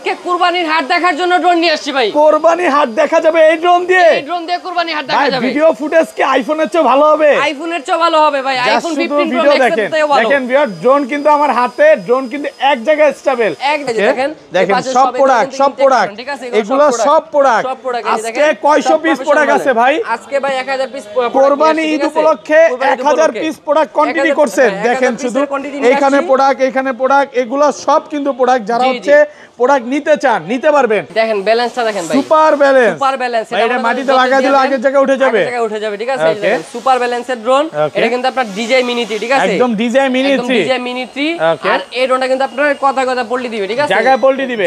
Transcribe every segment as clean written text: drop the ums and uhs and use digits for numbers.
আজকে কুরবানির হাট দেখার জন্য ড্রোন নিয়ে আসছি ভাই। কুরবানির হাট দেখা যাবে এই ড্রোন দিয়ে? এই ড্রোন দিয়ে কুরবানির হাট দেখা যাবে। ভিডিও ফুটেজ কি আইফোনের চেয়ে ভালো হবে? আইফোনের চেয়ে ভালো হবে ভাই। আইফোন 15 প্রো ম্যাক্স এর থেকেও ভালো। দেখেন ভিউয়ার, ড্রোন কিন্তু আমার হাতে, ড্রোন কিন্তু এক জায়গায় স্টেবল। এক দেখেন সব প্রোডাক্ট, এগুলো সব প্রোডাক্ট। আজকে কয়শো পিস প্রোডাক্ট আছে ভাই? আজকে ভাই 1000 পিস কুরবানি ঈদ উপলক্ষে 1000 পিস প্রোডাক্ট কোয়ান্টিটি করছেন। দেখেন শুধু এইখানে প্রোডাক্ট, এখানে প্রোডাক্ট, এগুলো সব কিন্তু প্রোডাক্ট। যারা হচ্ছে প্রোডাক্ট নিতে চান নিতে পারবেন। দেখেন ব্যালেন্সটা দেখেন ভাই, সুপার ব্যালেন্স, সুপার ব্যালেন্স। এটা মাটিতে লাগা দিলে আগের জায়গায় উঠে যাবে, আগের জায়গায় উঠে যাবে, ঠিক আছে? দেখেন সুপার ব্যালেন্সের ড্রোন। এটা কিন্তু আপনার ডিজাই মিনি 3, ঠিক আছে? একদম ডিজাই মিনি 3, ডিজাই মিনি 3। আর এই ড্রোনটা কিন্তু আপনার কথা কথা পল্টি দিবে, ঠিক আছে? জায়গায় পল্টি দিবে।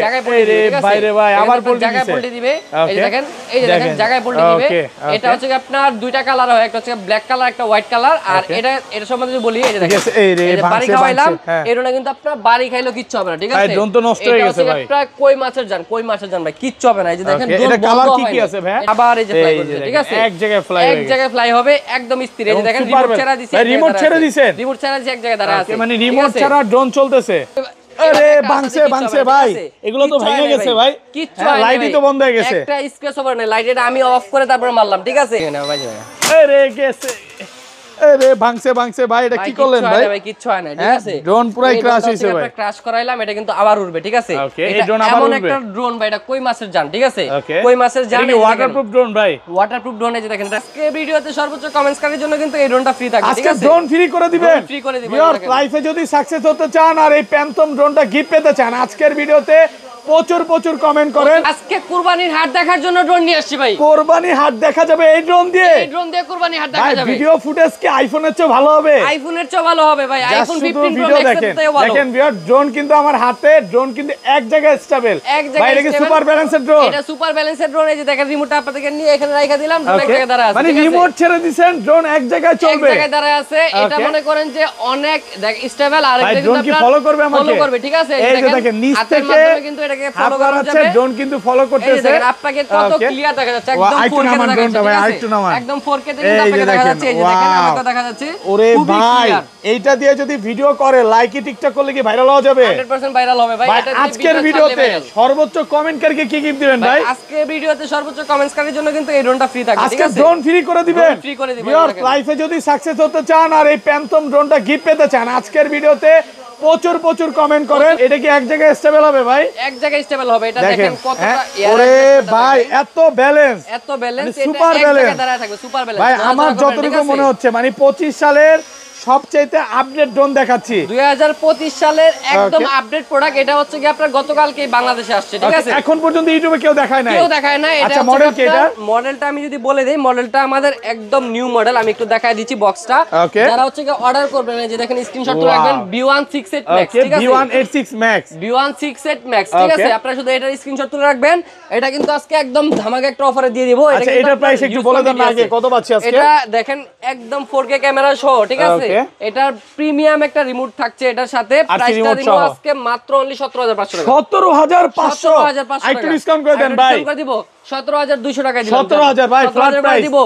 রে ভাই রে ভাই, আবার পল্টি দিবে, জায়গায় পল্টি দিবে। এই যে দেখেন, এই যে দেখেন জায়গায় পল্টি দিবে। এটা হচ্ছে আপনার দুইটা কালার হয়, একটা হচ্ছে ব্ল্যাক কালার, একটা হোয়াইট কালার। আর এটা সম্বন্ধে যদি বলি, এই যে দেখেন, এই যে বাড়ি খাওয়াইলাম, এই ড্রোনটা কিন্তু আপনার বাড়ি খাইলো কিচ্ছু হবে না, ঠিক আছে? ড্রোন তো নষ্ট হয়ে গেছে ভাই। এটা কই মাছের জান, কই মাছের জান ভাই, কিচ্ছু হবে না। এই যে দেখেন এটা কালার কি কি আছে ভাই? আবার এই যে ফ্লাই করছে, ঠিক আছে? এক জায়গায় ফ্লাই হবে, একদম স্থির। এই যে দেখেন রিমোট ছেড়ে দিছে, রিমোট ছেড়ে দিছেন, রিমোট ছেড়ে দিছে, এক জায়গায় দাঁড়া আছে, মানে রিমোট ছাড়া ড্রোন চলতেছে। আরে ভাঙছে ভাই, এগুলো তো ভেঙে গেছে ভাই, লাইটই তো বন্ধ হয়ে গেছে। একটা স্ক্র্যাচ ওভার নাই, লাইট এটা আমি অফ করে তারপরে মারলাম, ঠিক আছে? আরে গেছে, আরে ভাঙছে ভাই, এটা কি করলেন ভাই? ভাই কিচ্ছু হয় না, ঠিক আছে? ড্রোন পুরাই ক্র্যাশ হইছে ভাই। আমরা ক্র্যাশ করাইলাম, এটা কিন্তু আবার উড়বে, ঠিক আছে? এই ড্রোন আবার উড়বে। একটা ড্রোন ভাই, এটা কই মাছের জান, ঠিক আছে? কই মাছের জান। এটা ওয়াটারপ্রুফ ড্রোন ভাই, ওয়াটারপ্রুফ ড্রোন। এই যে দেখেন, আজকে ভিডিওতে সর্বোচ্চ কমেন্টস কারীর জন্য কিন্তু এই ড্রোনটা ফ্রি থাকবে, ঠিক আছে? আজকে ড্রোন ফ্রি করে দিবেন, ফ্রি করে দিবেন। ভিউয়ার লাইফে যদি সাকসেস হতে চান আর এই প্যান্থম ড্রোনটা গিফট পেতে চান, আজকের ভিডিওতে প্রচুর কমেন্ট করেন। আজকে কুরবানির হাট দেখার জন্য ড্রোন নিয়ে আসছি ভাই। কুরবানির হাট দেখা যাবে এই ড্রোন দিয়ে? এই ড্রোন দিয়ে কুরবানির হাট দেখা যাবে। ভিডিও ফুটেজ কি আইফোনের চেয়ে ভালো হবে? আইফোনের চেয়ে ভালো হবে ভাই। আইফোন 15 প্রো ম্যাক্স এর থেকেও ভালো। দেখেন ভিউয়ার, ড্রোন কিন্তু আমার হাতে, ড্রোন কিন্তু এক জায়গায় স্টেবল। ভাই এটা কি সুপার ব্যালেন্সের ড্রোন? এটা সুপার ব্যালেন্সের ড্রোন। এই যে দেখেন রিমোটটা আপনাদেরকে নিয়ে এখানে রাখা দিলাম, ড্রোন এক জায়গায় দাঁড়া আছে, মানে রিমোট ছেড়ে দিবেন, ড্রোন এক জায়গায় চলবে, এক জায়গায় দাঁড়া আছে। এটা মনে করেন যে অনেক স্টেবল। আর এটা কিন্তু আপনারা ফলো করবে, আমাকে ফলো করবে, ঠিক আছে? এই যে দেখেন নিচ থেকে কিন্তু এটাকে ফলো করা যাবে। ড্রোন কিন্তু ফলো করতেছে। এই যে দেখেন আপনাকে কত ক্লিয়ার দেখা যাচ্ছে, একদম 4K দেখা যাচ্ছে, ভাই আইটু নামা, একদম 4K তে কিন্তু আপনাকে দেখা যাচ্ছে। এই যে দেখেন আমাকে দেখা যাচ্ছে। ওরে ভাই, এইটা দিয়ে যদি ভিডিও করে, লাইক টিকটক করলে কি ভাইরাল হওয়া যাবে? 100% ভাইরাল হবে ভাই। এটা আজকের ভিডিওতে সর্বোচ্চ কমেন্টকারীকে কি গিফট দিবেন ভাই? আজকের ভিডিওতে সর্বোচ্চ কমেন্টসকারীর জন্য কিন্তু এই ড্রোনটা ফ্রি থাকবে, ঠিক আছে? আজকে ড্রোন ফ্রি করে দিবেন, ফ্রি করে দিবেন। ভিউয়ার লাইফে যদি সাকসেস হতে চান আর এই প্যান্থম ড্রোনটা গিফট পেতে চান, আজকের ভিডিওতে প্রচুর কমেন্ট করেন। এটা কি এক জায়গায় স্টেবল হবে ভাই? এক জায়গায় স্টেবল হবে। এটা দেখেন কতটা ওরে ভাই, এত ব্যালেন্স, এত ব্যালেন্স, সুপার এটা এক জায়গায় দাঁড়ায় থাকবে, সুপার ব্যালেন্স ভাই। আমার যতটুকু মনে হচ্ছে মানে 25 সালের সবচেয়ে আপডেট ড্রোন দেখাচ্ছি। 2025 সালের একদম আপডেট প্রোডাক্ট। এটা হচ্ছে কি আপনার গতকালকে বাংলাদেশে আসছে, ঠিক আছে? এখন পর্যন্ত ইউটিউবে কেউ দেখায় না, এটা আচ্ছা মডেল কি? এটা মডেলটা আমি যদি বলে দেই, মডেলটা আমাদের একদম নিউ মডেল। আমি একটু দেখাই দিচ্ছি বক্সটা। যারা হচ্ছে কি অর্ডার করবেন, এই যে দেখেন স্ক্রিনশট তুলে রাখবেন, B168 Max, ঠিক আছে? B186 Max, B168 Max, ঠিক আছে? আপনারা শুধু এটার স্ক্রিনশট তুলে রাখবেন। এটা কিন্তু আজকে একদম ধামাকা একটা অফারে দিয়ে দিব। আচ্ছা এটার প্রাইস একটু বলে দেন আগে, কত পাচ্ছি আজকে? এটা দেখেন একদম 4K ক্যামেরা সহ, ঠিক আছে? এটার প্রিমিয়াম একটা রিমোট থাকছে এটার সাথে। প্রাইসটা দিব আজকে মাত্র অনলি 17,500 টাকা। 17,500 একটু ডিসকাউন্ট করে দেন ভাই। ডিসকাউন্ট করে দিব 17,200 টাকা দিলাম। 17,000 ভাই, ফ্ল্যাট প্রাইস দিব।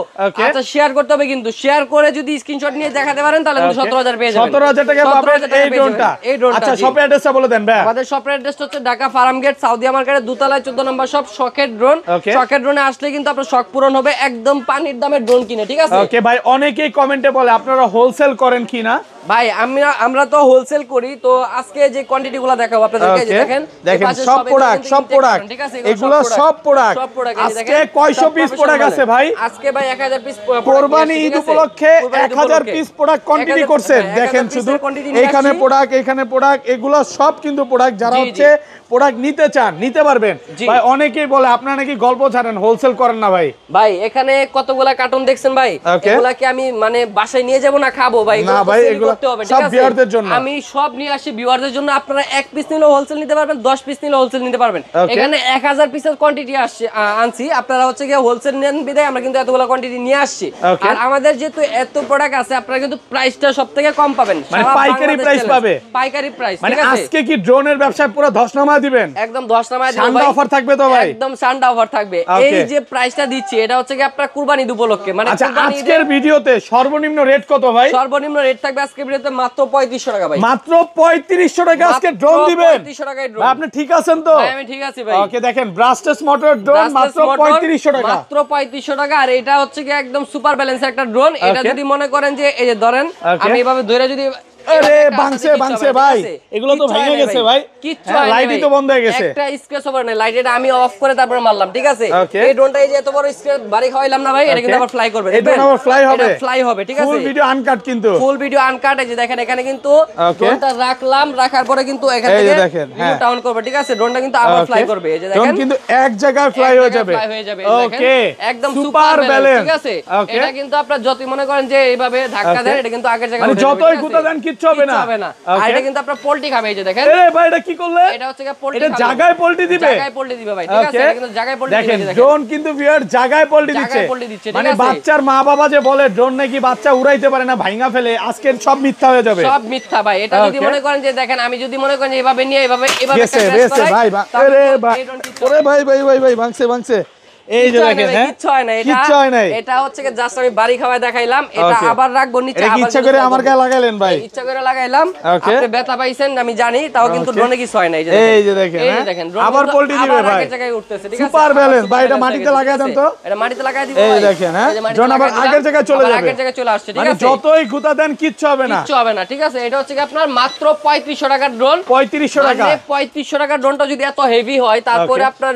আচ্ছা শেয়ার করতে হবে, কিন্তু শেয়ার করে যদি স্ক্রিনশট নিয়ে দেখাতে পারেন তাহলে কিন্তু 17,000 পেয়ে যাবেন। 17,000 টাকা পাবেন এই ড্রোনটা। আচ্ছা শপের অ্যাড্রেসটা বলে দেন ভাই। আমাদের শপের অ্যাড্রেসটা হচ্ছে ঢাকা ফার্ম গেট, সাউদিয়া মার্কেটের দোতলায় 14 নম্বর শপ, শখের ড্রোন। শখের ড্রোনে আসলে কিন্তু আপনার শখ পূরণ হবে, একদম পানির দামে ড্রোন কিনে, ঠিক আছে? ওকে ভাই, অনেকেই কমেন্টে বলে আপনারা হোলসেল করেন কিনা। ভাই আমরা তো হোলসেল করি। তো আজকে যে কোয়ান্টিটিগুলো দেখাবো আপনাদেরকে, এই যে দেখেন সব প্রোডাক্ট, এগুলো সব প্রোডাক্ট। আজকে কয়শো পিস প্রোডাক্ট আছে ভাই? আজকে ভাই 1000 পিস কুরবানি ঈদ উপলক্ষে 1000 পিস প্রোডাক্ট কোয়ান্টিটি করছেন। দেখেন শুধু এইখানে প্রোডাক্ট, এগুলো সব কিন্তু প্রোডাক্ট। যারা হচ্ছে প্রোডাক্ট নিতে চান নিতে পারবেন ভাই। অনেকেই বলে আপনারা নাকি গল্প ছাড়েন, হোলসেল করেন না ভাই। ভাই এখানে কতগুলা কার্টুন দেখছেন ভাই, এগুলা কি আমি মানে বাসায় নিয়ে যাব না খাবো ভাই? না ভাই, এগুলো সব ভিউয়ারদের জন্য। আমি সব নিয়ে আসি ভিউয়ারদের জন্য। আপনারা 1 পিস নিলেও হোলসেল নিতে পারবেন, 10 পিস নিলেও হোলসেল নিতে পারবেন। এখানে 1000 পিসের কোয়ান্টিটি আনছি। আপনারা হচ্ছে কি হোলসেল নেন বিদায় আমরা কিন্তু এতগুলা কোয়ান্টিটি নিয়ে আসছি। আর আমাদের যেহেতু এত প্রোডাক্ট আছে, আপনারা কিন্তু প্রাইসটা সবথেকে কম পাবেন, মানে পাইকারি প্রাইস পাবে। পাইকারি প্রাইস, মানে আজকে কি ড্রোনের ব্যবসায় পুরো ধসনামা দিবেন একদম 10 নামায় দিব সান্ডা ভাই। অফার থাকবে তো ভাই? একদম সান্ডা অফার থাকবে। এই যে প্রাইসটা দিচ্ছি এটা হচ্ছে কি আপনার কুরবানি ঈদ উপলক্ষে, মানে আচ্ছা কুরবানি আজকের ভিডিওতে সর্বনিম্ন রেট কত ভাই? সর্বনিম্ন রেট থাকবে আজকের ভিডিওতে মাত্র 3500 টাকা ভাই। মাত্র 3500 টাকা আজকে ড্রোন দিবেন? 3500 টাকায় ড্রোন। ভাই আপনি ঠিক আছেন তো? ভাই আমি ঠিক আছি ভাই। ওকে দেখেন ব্রাস্টেস মোটর ড্রোন মাত্র 3500 টাকা। মাত্র 3500 টাকা। আর এটা হচ্ছে কি একদম সুপার ব্যালেন্সের একটা ড্রোন। এটা যদি মনে করেন যে এই যে ধরেন আমি এভাবে ধরে যদি আরে ভাঙছে ভাই, এগুলো তো ভেঙে গেছে ভাই। লাইটই তো বন্ধ হয়ে গেছে। একটা স্ক্র্যাচ ওভার নাই, লাইট এটা আমি অফ করে তারপরে মারলাম, ঠিক আছে? এই ড্রোনটা এই যে এত বড় স্ক্র্যাচ বাড়ি খাওয়াইলাম না ভাই, এটা কিন্তু আবার ফ্লাই করবে। এই ড্রোন আবার ফ্লাই হবে? এটা ফ্লাই হবে, ঠিক আছে? ফুল ভিডিও আনকাট কিন্তু। Full video uncut. এই যে দেখেন এখানে কিন্তু ড্রোনটা রাখলাম, রাখার পরে কিন্তু এখান থেকে ভিডিও ডাউন করবে, ঠিক আছে? ড্রোনটা কিন্তু আবার ফ্লাই করবে। এই যে দেখেন ড্রোন কিন্তু এক জায়গায় ফ্লাই হয়ে যাবে। ওকে একদম সুপার ব্যালেন্স, ঠিক আছে? এটা কিন্তু আপনারা যতই মনে করেন যে এইভাবে ধাক্কা দেন এটা কিন্তু আগের জায়গায় মানে যতই গুতা দেন কিচ্ছু হবে না। আর এটা কিন্তু আপনারা পোল্টি খাবে। এই যে দেখেন এ ভাই এটা কি করলে? এটা হচ্ছে কি পোল্টি এটা খাবে, জায়গায় পোল্টি দিবে? জায়গায় পোল্টি দিবে ভাই, ঠিক আছে? এটা কিন্তু জায়গায় পোল্টি দিবে। দেখেন ড্রোন কিন্তু ভিউয়ার জায়গায় পোল্টি দিচ্ছে। মানে বাচ্চার মা বাবা যে বলে ড্রোন নাকি বাচ্চা উড়াইতে পারে না, ভাঙা ফেলে, আজকে সব মিথ্যা হয়ে যাবে। সব মিথ্যা ভাই। এটা যদি মনে করেন যে দেখেন আমি যদি মনে করেন যে এভাবে নিয়ে এভাবে গেছে ভাই। আরে ভাই ওরে ভাই ভাঙছে। এই যে দেখেন কিচ্ছু হয় না, এটা হচ্ছে কি জাস্ট আমি বাড়ি খাওয়ায় দেখাইলাম। এটা আবার রাখবো নিচে। আবার ইচ্ছা করে আমার গায়ে লাগাইলেন ভাই? ইচ্ছা করে লাগাইলাম। আপনি ব্যথা পাইছেন আমি জানি, তাও কিন্তু ড্রোনে কিছু হয় না। এই যে দেখেন আবার পোল্টি দিবে ভাই, আগের জায়গায় উঠতেছে, ঠিক আছে? সুপার ব্যালেন্স ভাই। এটা মাটিতে লাগায় দেন তো। এটা মাটিতে লাগায় দিব। এই দেখেন ড্রোন আবার আগের জায়গায় চলে যাবে, আগের জায়গায় চলে আসছে, ঠিক মানে আছে? যতই গুতা দেন কিচ্ছু হবে না, ঠিক আছে? এটা হচ্ছে কি আপনার মাত্র 3500 টাকার ড্রোন। 3500 টাকা। মানে 3500 টাকার ড্রোনটা যদি এত হেভি হয় তারপরে আপনার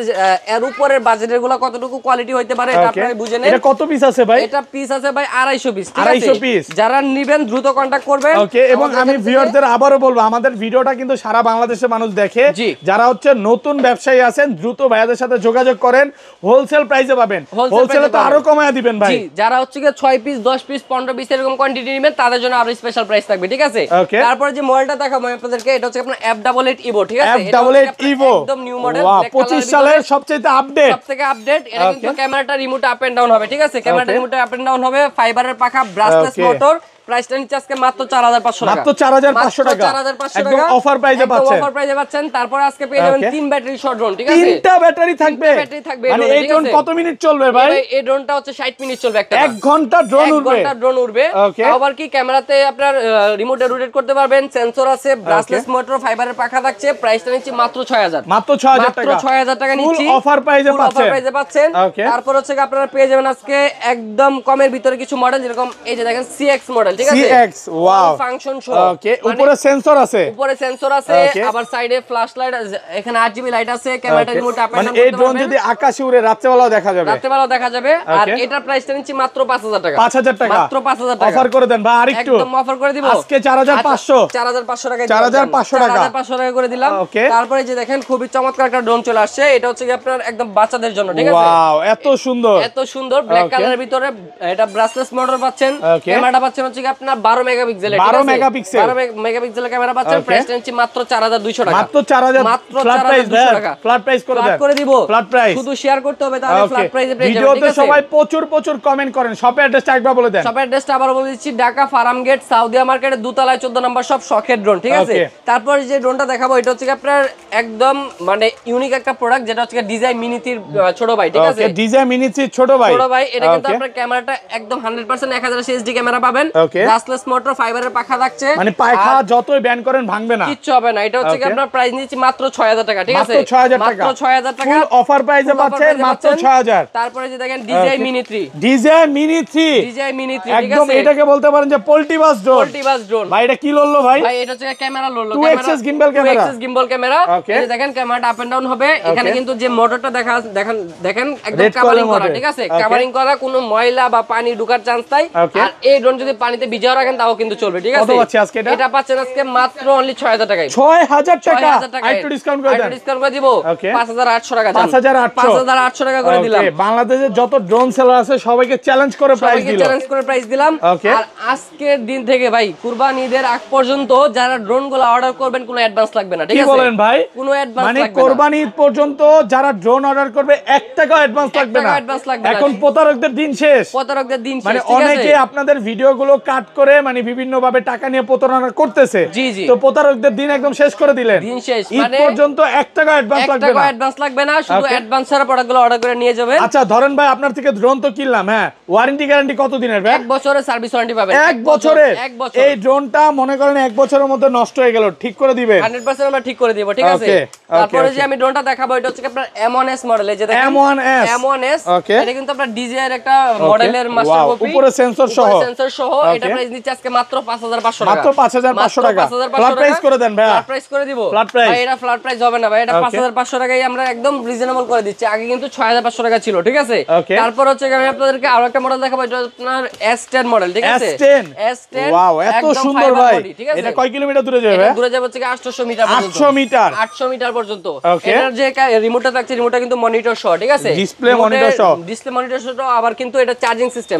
এর উপরের বাজেটের গুলো কতটুকু কোয়ালিটি হইতে পারে এটা আপনারা বুঝে নেন। এটা কত পিস আছে ভাই? এটা পিস আছে ভাই 250 পিস, ঠিক আছে? 250 পিস। যারা নেবেন দ্রুত কন্টাক্ট করবেন। ওকে এবং আমি ভিউয়ারদের আবারো বলবো আমাদের ভিডিওটা কিন্তু সারা বাংলাদেশের মানুষ দেখে। যারা হচ্ছে নতুন ব্যবসায়ী আছেন দ্রুত ভাইয়াদের সাথে যোগাযোগ করেন, হোলসেল প্রাইসে পাবেন। হোলসেলে তো আরো কমায়া দিবেন ভাই। জি, যারা হচ্ছে কি 6 পিস 10 পিস 15 পিস এরকম কোয়ান্টিটি নেবেন তাদের জন্য আরো স্পেশাল প্রাইস থাকবে, ঠিক আছে? তারপরে যে মডেলটা দেখাবো আপনাদেরকে, এটা হচ্ছে আপনার F88 Evo, ঠিক আছে? F88 Evo একদম নিউ মডেল, 25 সালের সবচেয়ে আপডেট। সবথেকে আপডেট। এটা কিন্তু ক্যামেরাটা রিমোট আপ এন্ড ডাউন হবে, ঠিক আছে? ক্যামেরাটা রিমোট আপ এন্ড ডাউন হবে, ফাইবারের পাখা, ব্রাশলেস মোটর। প্রাইসটা নিচে আজকে মাত্র 4500 টাকা। মাত্র 4500 টাকা। 4500 একদম অফার প্রাইসে পাচ্ছেন। অফার প্রাইসে পাচ্ছেন। তারপর আজকে পেয়ে যাবেন 3 ব্যাটারি শট ড্রোন, ঠিক আছে? 3টা ব্যাটারি থাকবে। মানে এই ড্রোন কত মিনিট চলবে ভাই? এই ড্রোনটা হচ্ছে 60 মিনিট চলবে একটা। 1 ঘন্টা ড্রোন উড়বে। 1 ঘন্টা ড্রোন উড়বে। আবার কি ক্যামেরাতে আপনার রিমোটে রোটেট করতে পারবেন, সেন্সর আছে, ব্রাশলেস মোটর, ফাইবারের পাখা থাকছে। প্রাইসটা নিচ্ছি মাত্র 6000। মাত্র 6000 টাকা। মাত্র 6000 টাকা নিচ্ছি। ফুল অফার প্রাইসে পাচ্ছেন। অফার প্রাইসে পাচ্ছেন। তারপর হচ্ছে কি আপনারা পেয়ে যাবেন আজকে একদম কমের ভিতরে কিছু মডেল, যেরকম এই যে দেখেন CX মডেল, ঠিক আছে? CX wow function show. Okay উপরে সেন্সর আছে, উপরে সেন্সর আছে, আবার সাইডে ফ্ল্যাশ লাইট, এখানে RGB লাইট আছে, ক্যামেরাটা রিমোট আপ এন্ড ডাউন করতে পারবেন। মানে এই ড্রোন যদি আকাশে উড়ে রাত্রেবেলাও দেখা যাবে। রাত্রেবেলাও দেখা যাবে। আর এটার প্রাইসটা নিচ্ছি মাত্র 5000 টাকা। 5000 টাকা। মাত্র 5000 টাকা। অফার করে দেন ভাই আরেকটু। একদম অফার করে দিব। আজকে 4500 টাকা। 4500 টাকা। 4500 টাকা করে দিলাম। তারপরে যে দেখেন খুবই চমৎকার একটা ড্রোন চলে আসছে। এটা হচ্ছে কি আপনার একদম বাচ্চাদের জন্য, ঠিক আছে? ওয়াও এত সুন্দর, এত সুন্দর ব্ল্যাক কালারের ভিতরে। এটা ব্রাশলেস মোটর পাচ্ছেন। ক্যামেরাটা পাচ্ছেন হচ্ছে কি আপনার 12 মেগাপিক্সেলের, 12 মেগাপিক্সেল। 12 মেগাপিক্সেলের ক্যামেরা পাচ্ছেন। প্রাইসটা নিচ্ছি মাত্র 4200 টাকা। মাত্র 4000। মাত্র ফ্ল্যাট প্রাইস 4200 টাকা। ফ্ল্যাট প্রাইস করে দেন। ফ্ল্যাট করে দিব। ফ্ল্যাট প্রাইস শুধু শেয়ার করতে হবে, তাহলে ফ্ল্যাট প্রাইসে পেয়ে যাবেন, ভিডিওতে ঠিক আছে? সবাই প্রচুর কমেন্ট করেন। শপের অ্যাড্রেসটা একবার বলে দেন। শপের অ্যাড্রেসটা আবার বলে দিচ্ছি, ঢাকা ফার্ম গেট সাউদিয়া মার্কেটের দোতলায় 14 নম্বর শপ, শখের ড্রোন, ঠিক আছে? তারপর যে ড্রোনটা দেখাবো এটা হচ্ছে কি আপনার একদম মানে ইউনিক একটা প্রোডাক্ট, যেটা হচ্ছে ডিজাইন মিনিটির ছোট ভাই, ঠিক আছে? ডিজাইন মিনিটির ছোট ভাই। এটা কিন্তু আপনার ক্যামেরাটা একদম 100% 1080 HD ক্যামেরা পাবেন। ব্রাশলেস মোটর, ফাইবারের পাখা থাকছে। মানে পাখা যতই ব্যান করেন ভাঙবে না, কিচ্ছু হবে না। এটা হচ্ছে কি আপনার প্রাইস নিচ্ছি মাত্র 6000 টাকা, ঠিক আছে? মাত্র 6000 টাকা। মাত্র 6000 টাকা। ফুল অফার প্রাইসে পাচ্ছেন মাত্র 6000। তারপরে যে দেখেন DJI Mini 3। DJI Mini 3, DJI Mini 3, ঠিক একদম আছে? এটাকে বলতে পারেন যে পোল্টিবাস ড্রোন। পোল্টিবাস ড্রোন ভাই এটা কি লড়লো ভাই? ভাই এটা হচ্ছে ক্যামেরা লড়লো। 2x gimbal camera. 2x gimbal camera. এই যে দেখেন ক্যামেরাটা আপ এন্ড ডাউন হবে। এখানে কিন্তু যে মোটরটা দেখেন একদম কভারিং করা, ঠিক আছে? কভারিং করা, কোনো ময়লা বা পানি ঢোকার চান্স নাই। আর এই ড্রোন যদি পানিতে ভিজিয়ে রাখেন তাও কিন্তু চলবে, ঠিক আছে? কত পাচ্ছি আজকে এটা? এটা পাচ্ছেন আজকে মাত্র অনলি 6000 টাকায়। 6000 টাকা। একটু ডিসকাউন্ট করে দেন। ডিসকাউন্ট করে দিব 5800 টাকা। 5800 টাকা করে দিলাম। বাংলাদেশে যত ড্রোন সেলার আছে সবাইকে চ্যালেঞ্জ করে প্রাইস দিলাম। আর আজকের দিন থেকে ভাই কুরবানি ঈদের আগ পর্যন্ত যারা ড্রোন গুলো অর্ডার করবেন কোনো অ্যাডভান্স লাগবে না, ঠিক আছে? কি বলেন ভাই? কোনো অ্যাডভান্স মানে লাগবে না। কুরবানি ঈদ পর্যন্ত যারা ড্রোন অর্ডার করবে 1 টাকা অ্যাডভান্স লাগবে না। এখন প্রতারকদের দিন শেষ। প্রতারকদের দিন শেষ, মানে ঠিক আছে? অনেকে আপনাদের ভিডিওগুলো কাট করে মানে বিভিন্ন ভাবে টাকা নিয়ে প্রতারণা করতেছে। জি জি। তো প্রতারকদের দিন একদম শেষ করে দিলেন। দিন শেষ ঈদ মানে পর্যন্ত 1 টাকা অ্যাডভান্স লাগবে না। 1 টাকা অ্যাডভান্স লাগবে না, শুধু অ্যাডভান্স ছাড়া প্রোডাক্টগুলো অর্ডার করে নিয়ে যাবেন। আচ্ছা ধরেন ভাই আপনার থেকে ড্রোন তো কিনলাম, হ্যাঁ ওয়ারেন্টি গ্যারান্টি কত দিনের ভাই? 1 বছরের সার্ভিস ওয়ারেন্টি পাবেন। 1 বছরের? এই ড্রোনটা মনে করেন 1 বছরের মধ্যে নষ্ট হয়ে গেল, ঠিক করে দিবেন? 100% আমরা ঠিক করে দিব, ঠিক আছে। তারপরে যে আমি ড্রোনটা দেখাবো এটা হচ্ছে আপনার M1S মডেল, এই যে দেখেন M1S, এটা কিন্তু আপনার DJI এর একটা মডেলের মাস্টার কপি, উপরে সেন্সর সহ। এটা প্রাইস নিচ্ছে আজকে মাত্র 5500 টাকা, মাত্র 5500 টাকা। ফ্ল্যাট প্রাইস করে দেন ভাই। ফ্ল্যাট প্রাইস করে দিব ভাই, এটা ফ্ল্যাট প্রাইস হবে না ভাই, এটা 5500 টাকায় আমরা একদম রিজনেবল করে দিচ্ছি। আগে কিন্তু 6500 টাকা ছিল, ঠিক আছে। তারপর হচ্ছে আমি আপনাদেরকে আরো একটা মডেল দেখাবো, এটা আপনার S10 মডেল, ঠিক আছে। S10 ওয়াও এত সুন্দর ভাই। এটা কয় কিলোমিটার দূরে যাবে? এটা দূরে যাবে হচ্ছে 800 মিটার পর্যন্ত। 800 মিটার পর্যন্ত। এটার যে রিমোটটা থাকছে, রিমোটটা কিন্তু মনিটর সহ, ঠিক আছে। ডিসপ্লে মনিটর সহ, আবার কিন্তু এটা চার্জিং সিস্টেম,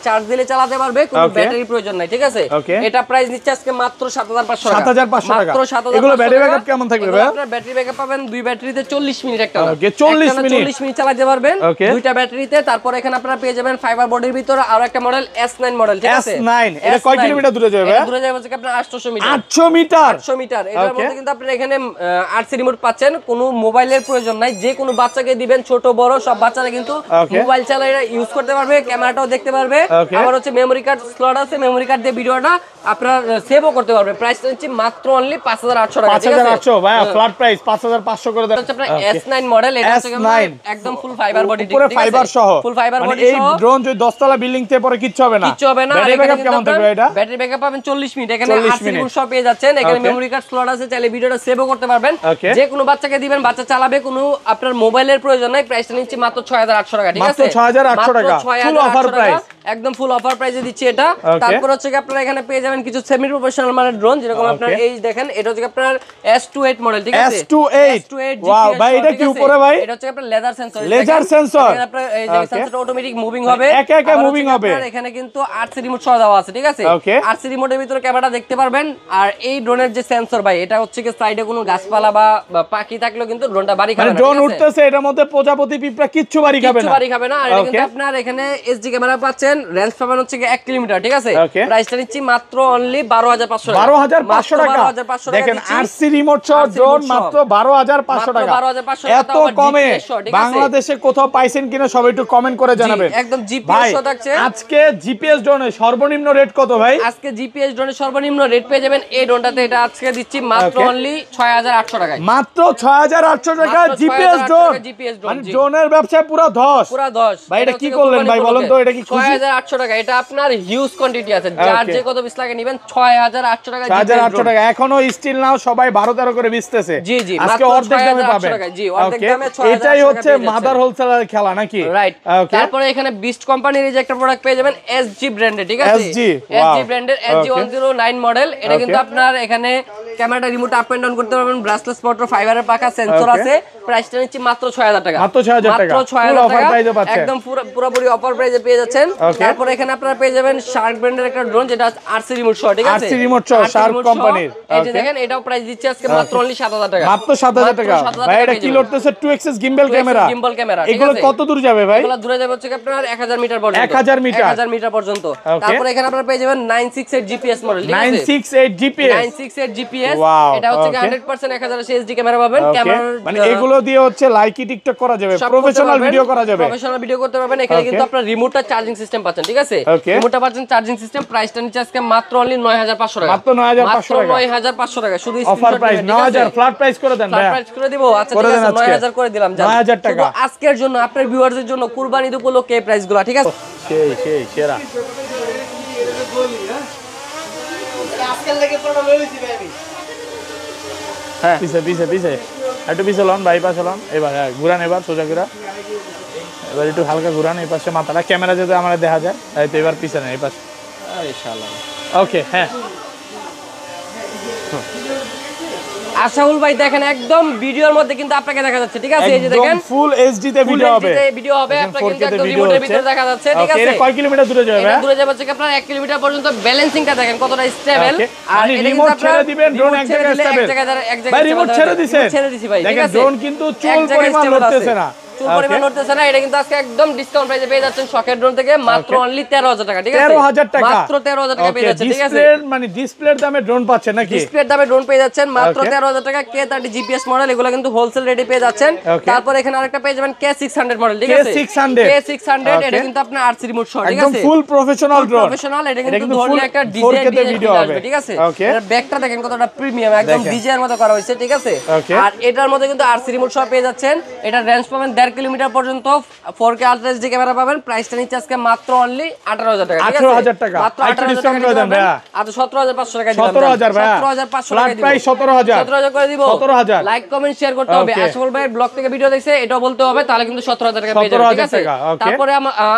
চার্জ দিলে চালাতে পারবে, কোনো ব্যাটারি প্রয়োজন নাই, ঠিক আছে। এটা প্রাইস নিচ্ছে আজকে মাত্র 7500 টাকা। 7500 টাকা। মাত্র 7500। এগুলো ব্যাটারি ব্যাকআপ কেমন থাকবে ভাই? আপনার ব্যাটারি ব্যাকআপ পাবেন 2 ব্যাটারিতে 40 মিনিট একটা। ওকে 40 মিনিট চালাতে পারবেন 2টা ব্যাটারিতে। তারপর এখানে আপনারা পেয়ে যাবেন ফাইবার বডির ভিতরে আরো একটা মডেল S9 মডেল, ঠিক আছে। S9 এটা কয় কিলোমিটার দূরে যাবে? এটা দূরে যাবে হচ্ছে আপনার 800 মিটার। 800 মিটার। 800 মিটার। এটার মধ্যে কিন্তু আপনারা এখানে RC রিমোট পাচ্ছেন, কোনো মোবাইলের প্রয়োজন নাই, যে কোনো বাচ্চাকে দিবেন, ছোট বড় সব বাচ্চারা কিন্তু মোবাইল চালিয়ে ইউজ করতে পারবে, ক্যামেরাটাও দেখতে পারবে। আবার হচ্ছে মেমরি কার্ড স্লট আছে, মেমরি কার্ড দিয়ে ভিডিওটা আপনারা সেভও করতে পারবে। প্রাইস হচ্ছে মাত্র অনলি 5800 টাকা, ঠিক আছে। 5800 ভাই, ফ্ল্যাট প্রাইস 5500 করে দেন। হচ্ছে আপনার S9 মডেল, এটা হচ্ছে একদম ফুল ফাইবার বডি, ঠিক আছে। পুরো ফাইবার সহ, ফুল ফাইবার বডি সহ। এই ড্রোন যদি 10 তলা বিল্ডিং থেকে পরে কিচ্ছু হবে না, কিচ্ছু হবে না। ব্যাটারি ব্যাকআপ কেমন থাকবে এটা? ব্যাটারি ব্যাকআপ পাবেন 40 মিনিট। এখানে RC রিমোট সব পেয়ে যাচ্ছেন, এখানে মেমরি কার্ড স্লট আছে, চাইলে ভিডিওটা সেভও করতে পারবেন। যে কোনো বাচ্চাকে দিবেন, বাচ্চা চালাবে, কোনো আপনার মোবাইলের প্রয়োজন নাই। প্রাইসটা নিচ্ছি মাত্র 6800 টাকা, ঠিক আছে। মাত্র 6800 টাকা, ফুল অফার প্রাইস, একদম ফুল অফার প্রাইসে দিচ্ছি এটা। তারপর হচ্ছে কি আপনারা এখানে পেয়ে যাবেন কিছু সেমি প্রফেশনাল মানের ড্রোন, যেরকম আপনার এই দেখেন, এটা হচ্ছে আপনার S28 মডেল, ঠিক আছে। S28 ওয়াও ভাই, এটা কি উপরে ভাই? এটা হচ্ছে আপনার লেজার সেন্সর, এখানে আপনার এই যে সেন্সরটা অটোমেটিক মুভিং হবে, একা একা মুভিং হবে। এখানে কিন্তু RC রিমোট সহ দেওয়া আছে, ঠিক আছে। RC রিমোটের ভিতরে ক্যামেরা দেখতে পারবেন। আর এই ড্রোনের যে সেন্সর ভাই, এটা হচ্ছে কি সাইডে কোনো গাছপালা বা পাখি থাকলেও কিন্তু ড্রোনটা বাড়ি খাবে না, ড্রোন উঠতেছে, এটার মধ্যে প্রজাপতি পিঁপড়া কিচ্ছু বাড়ি খাবে না। আর এটা কিন্তু আপনার এখানে SD ক্যামেরা পাচ্ছেন, রেঞ্জ পাবেন হচ্ছে 1 কিলোমিটার, ঠিক আছে। প্রাইসটা নিচ্ছি মাত্র অনলি 12500 টাকা। 12500 টাকা। দেখেন RC রিমোট সহ ড্রোন মাত্র 12500 টাকা। এত কমে বাংলাদেশে কোথাও পাইছেন কিনা সবাই একটু কমেন্ট করে জানাবেন। একদম জিপিএস সহ থাকছে। আজকে জিপিএস ড্রোনের সর্বনিম্ন রেট কত ভাই? আজকে জিপিএস ড্রোনের সর্বনিম্ন রেট পেয়ে যাবেন এই ড্রোনটাতে, এটা আজকে দিচ্ছি মাত্র অনলি 6800 টাকায়। মাত্র 6800 টাকা জিপিএস ড্রোন। মানে ড্রোনের ব্যবসায় পুরো ধস। ভাই এটা কি করলেন ভাই, বলেন তো, এটা কি 6800 টাকা। এটা আপনার হিউজ কোয়ান্টিটি আছে, যার যে কত পিস লাগে নেবেন। 6800 টাকা, 6800 টাকা। এখনো স্টিল নাও সবাই 12-13 করে বেচতেছে। জি জি, আজকে অর্ধেক দামে পাবেন। জি, অর্ধেক দামে 6000 টাকা। এটাই হচ্ছে মাদার হোলসেলার খেলা নাকি? রাইট। তারপরে এখানে বিস্ট কোম্পানির এই যে একটা প্রোডাক্ট পেয়ে যাবেন, SG ব্র্যান্ডের, ঠিক আছে। SG ব্র্যান্ডের SG109 মডেল। এটা কিন্তু আপনার এখানে ক্যামেরাটা রিমোট আপ এন্ড ডাউন করতে পারবেন, ব্রাসলেস মোটর, ফাইবারের পাকা, সেন্সর আছে। প্রাইসটা নিচ্ছি মাত্র 6000 টাকা। মাত্র 6000 টাকা, ফুল অফার প্রাইসে পাচ্ছেন, একদম পুরোপুরি অফার প্রাইসে পেয়ে যাচ্ছেন। তারপর এখানে আপনারা পেয়ে যাবেন শার্ক ব্র্যান্ডের একটা ড্রোন, যেটা RC রিমোট সহ, ঠিক আছে। RC রিমোট সহ শার্ক কোম্পানির। এই যে দেখেন, এটাও প্রাইস দিচ্ছে আজকে মাত্র অনলি 7000 টাকা। মাত্র 7000 টাকা। ভাই এটা কি লড়তেছে? 2 এক্সিস গিম্বল ক্যামেরা। এগুলো কত দূর যাবে ভাই? এগুলো দূরে যাবে হচ্ছে আপনার 1000 মিটার পর্যন্ত। 1000 মিটার পর্যন্ত। তারপর এখানে আপনারা পেয়ে যাবেন 968 জিপিএস মডেল, ঠিক আছে। 968 জিপিএস। এটা হচ্ছে 100% 1080 HD ক্যামেরা পাবেন। ক্যামেরা মানে এগুলো দিয়ে হচ্ছে লাইকি টিকটক করা যাবে, প্রফেশনাল ভিডিও করা যাবে, প্রফেশনাল ভিডিও করতে পারবেন। এখানে কিন্তু আপনারা রিমোটটা চার্জিং সিস্টেম পাচ্ছেন, ঠিক আছে। রিমোটটা পাচ্ছেন চার্জিং সিস্টেম। প্রাইসটা নিচ্ছে আজকে মাত্র অনলি 9500 টাকা। মাত্র 9500 টাকা, 9500 টাকা। শুধু অফার প্রাইস 9000, ফ্ল্যাট প্রাইস করে দেন ভাই। ফ্ল্যাট প্রাইস করে দিব। আচ্ছা ঠিক আছে, 9000 করে দিলাম। 9000 টাকা আজকের জন্য, আপনার ভিউয়ারদের জন্য, কুরবানি উপলক্ষে এই প্রাইসগুলো, ঠিক আছে। সেই সেরা। আজকের লাগে পুরো লইছি ভাই আমি। হ্যাঁ, পিছে একটু পিছে লন ভাই, পাশে লন। এবার ঘুরান, এবার সোজা ঘুরা, এবার একটু হালকা ঘুরান এই পাশে মাথাটা, ক্যামেরা যাতে আমার দেখা যায়। এই তো এবার পিছে না, এই পাশে, ইনশাআল্লাহ। ওকে, হ্যাঁ। আশাউল ভাই দেখেন, একদম ভিডিওর মধ্যে কিন্তু আপনাকে দেখা যাচ্ছে, ঠিক আছে। এই যে দেখেন, ফুল এইচডি তে ভিডিও হবে, আপনাকে কিন্তু একদম রিমোটের ভিতরে দেখা যাচ্ছে, ঠিক আছে। এটা কয় কিলোমিটার দূরে যাবে? এটা দূরে যাবে হচ্ছে আপনার 1 কিলোমিটার পর্যন্ত। ব্যালেন্সিংটা দেখেন কতটা স্টেবল। আর এটা রিমোট ছেড়ে দিবেন, ড্রোন এক জায়গায় স্টেবল। ভাই রিমোট ছেড়ে দিছেন, ছেড়ে দিছি ভাই, দেখেন ড্রোন কিন্তু চুল পরিমাণ লড়তেছে না। চুল পরিমাণ উঠতেছে না, এটা কিন্তু আজকে একদম ডিসকাউন্ট প্রাইসে পেয়ে যাচ্ছেন শখের ড্রোন থেকে মাত্র অনলি 13000 টাকা, ঠিক আছে? 13000 টাকা, মাত্র 13000 টাকা পেয়ে যাচ্ছেন, ঠিক আছে? মানে ডিসপ্লের দামে ড্রোন পাচ্ছেন নাকি? ডিসপ্লের দামে ড্রোন পেয়ে যাচ্ছেন মাত্র 13000 টাকা। K30 GPS মডেল, এগুলো কিন্তু হোলসেল রেটে পেয়ে যাচ্ছেন। তারপর এখানে আরেকটা পেয়ে যাবেন K600 মডেল, ঠিক আছে? K600 এটা কিন্তু আপনার RC রিমোট সহ, ঠিক আছে? একদম ফুল প্রফেশনাল ড্রোন, প্রফেশনাল। এটা কিন্তু ধরলে একটা ডিজে ভিডিও হবে, ঠিক আছে? এর ব্যাকটা দেখেন কতটা প্রিমিয়াম, একদম ডিজে এর মতো করা হয়েছে, ঠিক আছে? আর এটার মধ্যে কিন্তু RC রিমোট সহ পেয়ে যাচ্ছেন। এটা রেঞ্জ পাবেন 1.5 কিলোমিটার পর্যন্ত, 4K আলট্রা এইচডি ক্যামেরা পাবেন। প্রাইসটা নিচ্ছে আজকে মাত্র অনলি 18000 টাকা, ঠিক আছে? 18000 টাকা, মাত্র 18000 টাকা দিতে পারবেন। আর 17500 টাকা দিলাম, 17000 ভাই, 17500 টাকা দিব, প্রাইস 17000 করে দিব। 17000 লাইক কমেন্ট শেয়ার করতে হবে। আশরাফুল ভাই ব্লগ থেকে ভিডিও দেখছে এটাও বলতে হবে, তাহলে কিন্তু 17000 টাকা পেয়ে যাবেন, ঠিক আছে? তারপরে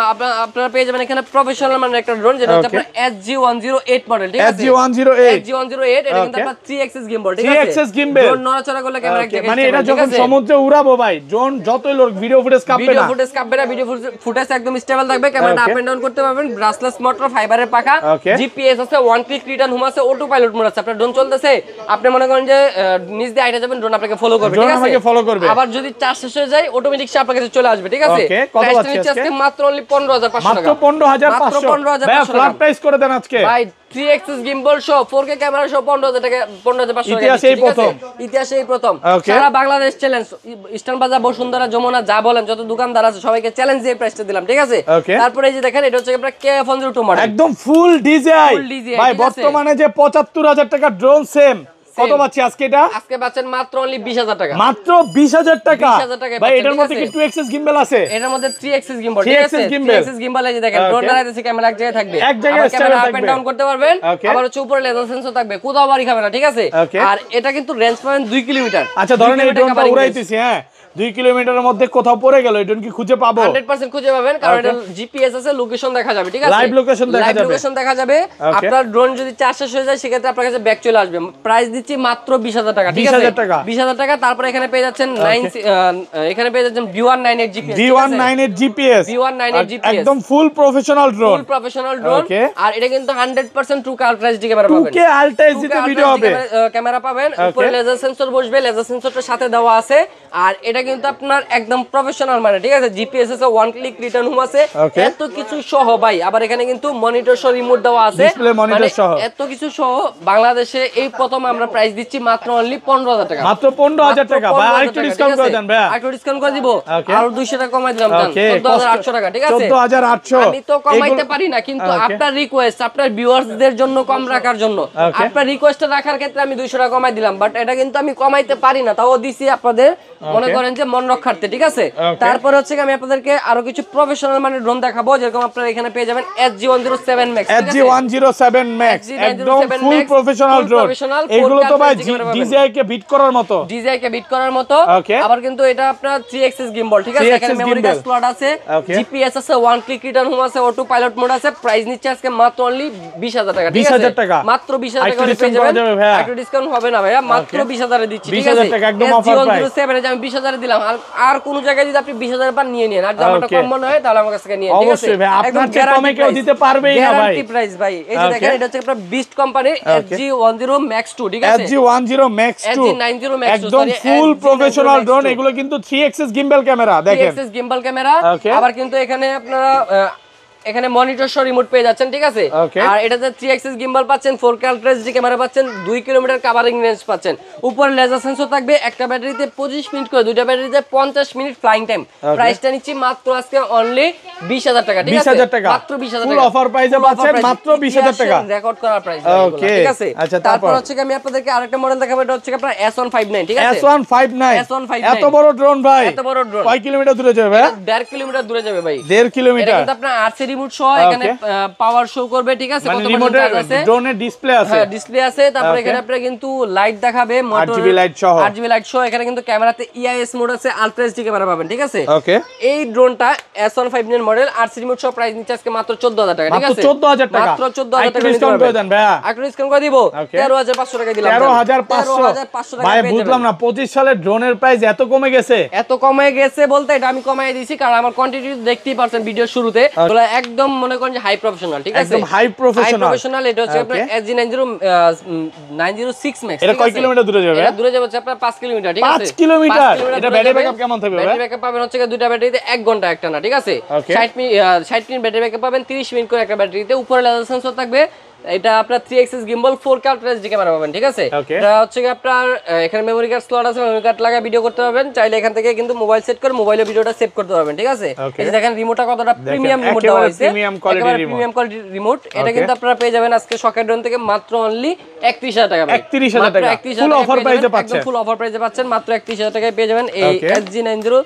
আপনারা পেয়ে যাবেন এখানে প্রফেশনাল মানে একটা ড্রোন, যেটা হচ্ছে আপনার SG108 মডেল, ঠিক আছে? SG108 এটা কিন্তু আপনার 3 অ্যাক্সিস গিম্বল, ঠিক আছে? 3 অ্যাক্সিস গিম্বল, ড্রোন নড়াচড়া করলে ক্যামেরা দেখে, মানে এটা যখন সমুদ্রে উড়াবো ভাই, ড্রোন যতই লোক ভিডিও ফুটেজ কাঁপবে না, ভিডিও ফুটেজ একদম স্টেবল থাকবে, ক্যামেরা আপ এন্ড ডাউন করতে পারবেন। ব্রাসলেস মোটর, ফাইবারের পাখা, জিপিএস আছে, ওয়ান ক্লিক রিটার্ন হোম আছে, অটো পাইলট মোড আছে। আপনার ড্রোন চলতেছে, আপনি মনে করেন যে নিচ দিয়ে আইটা যাবেন, ড্রোন আপনাকে ফলো করবে, ঠিক আছে? আবার যদি চার্জ শেষ হয়ে যায় অটোমেটিক সে আপনার কাছে চলে আসবে, ঠিক আছে? প্রাইসটা নিচ্ছে আজকে মাত্র অনলি 15500 টাকা, মাত্র 15500 ফ্ল্যাট প্রাইস করে দেন আজকে ভাই। 3 অ্যাক্সিস গিম্বল সহ 4K ক্যামেরা সহ 15000 টাকা, 15500 টাকা, ইতিহাসেই প্রথম সারা বাংলাদেশ চ্যালেঞ্জ। ইস্টার্ন বাজার, বসুন্ধরা, যমুনা যা বলেন যত দোকানদার আছে সবাইকে চ্যালেঞ্জ দিয়ে প্রাইসটা দিলাম, ঠিক আছে? তারপরে এই যে দেখেন, এটা হচ্ছে আপনার KF102 মডেল, একদম ফুল ডিজাই ভাই। বর্তমানে যে 75000 টাকা ড্রোন সেম কত পাচ্ছি আজকে? এটা আজকে পাচ্ছেন মাত্র অনলি 20000 টাকা, মাত্র 20000 টাকা 20000 টাকা ভাই। এটার মধ্যে কি 2 অ্যাক্সিস গিম্বল আছে? এটার মধ্যে 3 অ্যাক্সিস গিম্বল, ঠিক আছে? 3 অ্যাক্সিস গিম্বল, এই যে দেখেন ড্রোন দাঁড়াইতেছে, ক্যামেরা এক জায়গায় থাকবে, এক জায়গায় ক্যামেরা আপ এন্ড ডাউন করতে পারবেন। আবার হচ্ছে উপরে লেজার সেন্সর থাকবে, কোথাও বাড়ি খাবে না, ঠিক আছে? আর এটা কিন্তু রেঞ্জ পাবেন 2 কিলোমিটার। আচ্ছা ধরেন এই ড্রোনটা উড়াইতেছি, হ্যাঁ 2 কিলোমিটারের মধ্যে কোথাও পড়ে গেল, এই ড্রোন কি খুঁজে পাবো? 100% খুঁজে পাবেন, কারণ এটা জিপিএস আছে, লোকেশন দেখা যাবে, ঠিক আছে? লাইভ লোকেশন দেখা যাবে। আপনার ড্রোন যদি চার্জ শেষ হয়ে যায় সেক্ষেত্রে আপনার কাছে ব্যাক চলে আসবে। প্রাইস দিচ্ছি মাত্র 20000 টাকা, ঠিক আছে? 20000 টাকা। তারপর এখানে পেয়ে যাচ্ছেন এখানে পেয়ে যাচ্ছেন V198 GPS, V198 GPS, একদম ফুল প্রফেশনাল ড্রোন, আর এটা কিন্তু 100% 2K আলট্রা এইচডি ক্যামেরা পাবেন, 2K আলট্রা এইচডি তে ভিডিও হবে, ক্যামেরা পাবেন। উপরে লেজার সেন্সর বসবে, লেজার সেন্সরটা সাথে দেওয়া আছে। আর এটা কিন্তু আপনার একদম প্রফেশনাল মানে, ঠিক আছে? জিপিএস আছে, ওয়ান ক্লিক রিটার্ন হোম আছে, এত কিছু সহ ভাই। আবার এখানে কিন্তু মনিটর সহ রিমোট দেওয়া আছে, ডিসপ্লে মনিটর সহ, এত কিছু সহ বাংলাদেশে এই প্রথম আমরা প্রাইস দিচ্ছি মাত্র অনলি 15000 টাকা, মাত্র 15000 টাকা ভাই। আরেকটু ডিসকাউন্ট করে দেন ভাই, আরেকটু ডিসকাউন্ট করে দিব, আর 200 টাকা কমাই দিলাম, 14800 টাকা, ঠিক আছে? 14800 আমি তো কমাইতে পারি না, কিন্তু আপনার রিকোয়েস্ট, আপনার ভিউয়ার্সদের জন্য কম রাখার জন্য, আপনার রিকোয়েস্টটা রাখার ক্ষেত্রে আমি 200 টাকা কমাই দিলাম। বাট এটা কিন্তু আমি কমাইতে পারি না, তাও দিছি আপনাদের মনে করেন যে মন রক্ষার্থে, ঠিক আছে? তারপরে হচ্ছে আমি আপনাদেরকে আরো কিছু প্রফেশনাল মানে ড্রোন দেখাবো, যেরকম আপনারা এখানে পেয়ে যাবেন SG107 Max, SG107 Max, একদম ফুল প্রফেশনাল ড্রোন। এগুলো তো ভাই DJI কে বিট করার মতো, আবার কিন্তু এটা আপনার 3 অ্যাক্সিস গিম্বল, ঠিক আছে? এখানে মেমরি কার্ড স্লট আছে, জিপিএস আছে, ওয়ান ক্লিক রিটার্ন হোম আছে, অটো পাইলট মোড আছে। প্রাইস নিচ্ছে আজকে মাত্র অনলি 20000 টাকা, ঠিক আছে? 20000 টাকা, মাত্র 20000 টাকা পেয়ে যাবেন। একটু ডিসকাউন্ট হবে না ভাইয়া, মাত্র 20000 এ দিচ্ছি, ঠিক আছে? 20000 টাকা একদম অফার প্রাইস। SG107 আমি 20000 এ দিলাম, আর কোন জায়গায় যদি আপনি 20000 পান নিয়ে নেন, আর দামটা কম মনে হয় তাহলে আমার কাছ থেকে নিয়ে, ঠিক আছে? অবশ্যই ভাই, আপনার চেয়ে কমে কেউ দিতে পারবেই না ভাই, গ্যারান্টি প্রাইস ভাই। এই যে দেখেন, এটা হচ্ছে আপনার বিস্ট কোম্পানির SG10 Max 2, ঠিক আছে? SG10 Max 2, SG90 Max 2, একদম ফুল প্রফেশনাল ড্রোন। এগুলো কিন্তু 3 অ্যাক্সিস গিম্বল ক্যামেরা, দেখেন 3 অ্যাক্সিস গিম্বল ক্যামেরা। আবার কিন্তু এখানে আপনারা এখানে মনিটর সহ রিমোট পেয়ে যাচ্ছেন, ঠিক আছে? আর এটাতে 3 অ্যাক্সিস গিম্বল পাচ্ছেন, 4K আলট্রা এইচডি ক্যামেরা পাচ্ছেন, 2 কিলোমিটার কভারিং রেঞ্জ পাচ্ছেন, উপরে লেজার সেন্সর থাকবে, একটা ব্যাটারিতে 25 মিনিট করে, দুইটা ব্যাটারিতে 50 মিনিট ফ্লাইং টাইম। প্রাইসটা নিচ্ছি মাত্র আজকে অনলি 20000 টাকা, ঠিক আছে? 20000 টাকা, মাত্র 20000 টাকা ফুল অফার প্রাইসে পাচ্ছেন, মাত্র 20000 টাকা, রেকর্ড করা প্রাইস, ঠিক আছে? আচ্ছা, তারপর হচ্ছে আমি আপনাদেরকে আরেকটা মডেল দেখাবো, এটা হচ্ছে আপনার S159, ঠিক আছে? S159 এত বড় ড্রোন ভাই, এত বড় ড্রোন কয় কিলোমিটার দূরে যাবে ভাই? 1.5 কিলোমিটার দূরে যাবে ভাই, 1.5 কিলোমিটার। এটা কিন্তু আপনার RC রিমোট সহ, এখানে পাওয়ার শো করবে, ঠিক আছে? মানে রিমোটের ড্রোনের ডিসপ্লে আছে, হ্যাঁ ডিসপ্লে আছে। তারপর এখানে আপনারা কিন্তু লাইট দেখাবে, মোটর RGB লাইট সহ। এখানে কিন্তু ক্যামেরাতে EIS মোড আছে, আলট্রা এইচডি ক্যামেরা পাবেন, ঠিক আছে? ওকে, এই ড্রোনটা S159 মডেল, RC রিমোট সহ প্রাইস নিচ্ছে আজকে মাত্র 14000 টাকা, ঠিক আছে? মাত্র 14000 টাকা, মাত্র 14000 টাকা ডিসকাউন্ট করে দেন ভাই, একটু ডিসকাউন্ট করে দিব, 13500 টাকা দিলাম, 13500 টাকা। ভাই বুঝলাম না, 25 সালের ড্রোনের প্রাইস এত কমে গেছে? এত কমে গেছে বলতে এটা আমি কমাই দিয়েছি, কারণ আমার কোয়ান্টিটি দেখতেই পারছেন ভিডিও শুরুতে, একদম মনে করেন যে হাই প্রফেশনাল, ঠিক আছে? একদম হাই প্রফেশনাল। এটা হচ্ছে আপনার SG906 ম্যাক্স। এটা কয় কিলোমিটার দূরে যাবে? এটা দূরে যাবে হচ্ছে আপনার 5 কিলোমিটার, ঠিক আছে? 5 কিলোমিটার। এটা ব্যাটারি ব্যাকআপ কেমন থাকবে? ব্যাটারি ব্যাকআপ পাবেন হচ্ছে দুইটা ব্যাটারিতে 1 ঘন্টা একটা না, ঠিক আছে? 60 মিনিট ব্যাটারি ব্যাকআপ পাবেন, 30 মিনিট করে একটা ব্যাটারিতে। উপরে লেজার সেন্সর থাকবে। এটা আপনার 3 axis gimbal 4K ultra HD camera পাবেন, ঠিক আছে? এটা হচ্ছে কি আপনার এখানে মেমরি কার্ড স্লট আছে, মেমরি কার্ড লাগায় ভিডিও করতে পারবেন। চাইলে এখান থেকে কিন্তু মোবাইল সেট করে মোবাইলে ভিডিওটা সেভ করতে পারবেন, ঠিক আছে? এই যে দেখেন রিমোটটা কতটা প্রিমিয়াম রিমোট দেওয়া হয়েছে, প্রিমিয়াম কোয়ালিটির রিমোট। এটা কিন্তু আপনারা পেয়ে যাবেন আজকে শকের ড্রোন থেকে মাত্র অনলি 31000 টাকা। 31000 টাকা ফুল অফার প্রাইসে পাচ্ছেন। ফুল অফার প্রাইসে পাচ্ছেন, মাত্র 31000 টাকায় পেয়ে যাবেন এই SG90